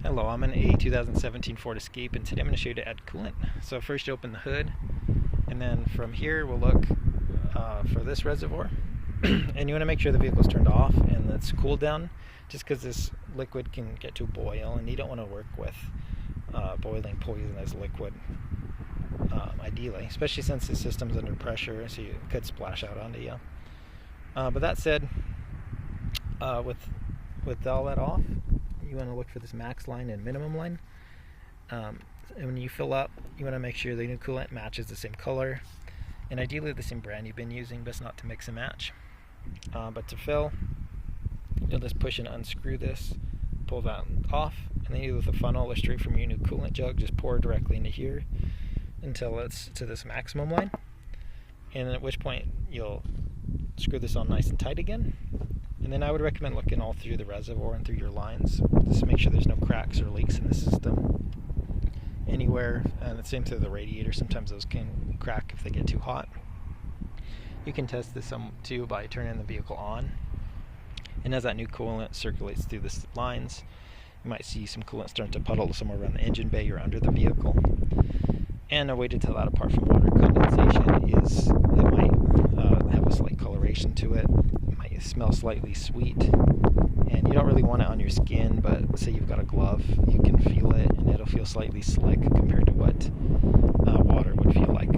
Hello, I'm in a 2017 Ford Escape, and today I'm going to show you to add coolant. So first you open the hood, and then from here we'll look for this reservoir. And you want to make sure the vehicle's turned off and it's cooled down, just because this liquid can get to a boil, and you don't want to work with boiling poisonous liquid, ideally, especially since the system's under pressure, so it could splash out onto you. But that said, with all that off, you want to look for this max line and minimum line. And when you fill up, you want to make sure the new coolant matches the same color, and ideally the same brand you've been using, best not to mix and match. But to fill, you'll just push and unscrew this, pull that off, and then either with a funnel or straight from your new coolant jug, just pour directly into here until it's to this maximum line, and at which point you'll screw this on nice and tight again. And then I would recommend looking all through the reservoir and through your lines, just to make sure there's no cracks or leaks in the system anywhere. And the same through the radiator, sometimes those can crack if they get too hot. You can test this too by turning the vehicle on, and as that new coolant circulates through the lines, you might see some coolant starting to puddle somewhere around the engine bay or under the vehicle. And a way to tell that apart from water condensation is it might have a slight coloration to it. It might smell slightly sweet, and you don't really want it on your skin, but say you've got a glove, you can feel it, and it'll feel slightly slick compared to what water would feel like.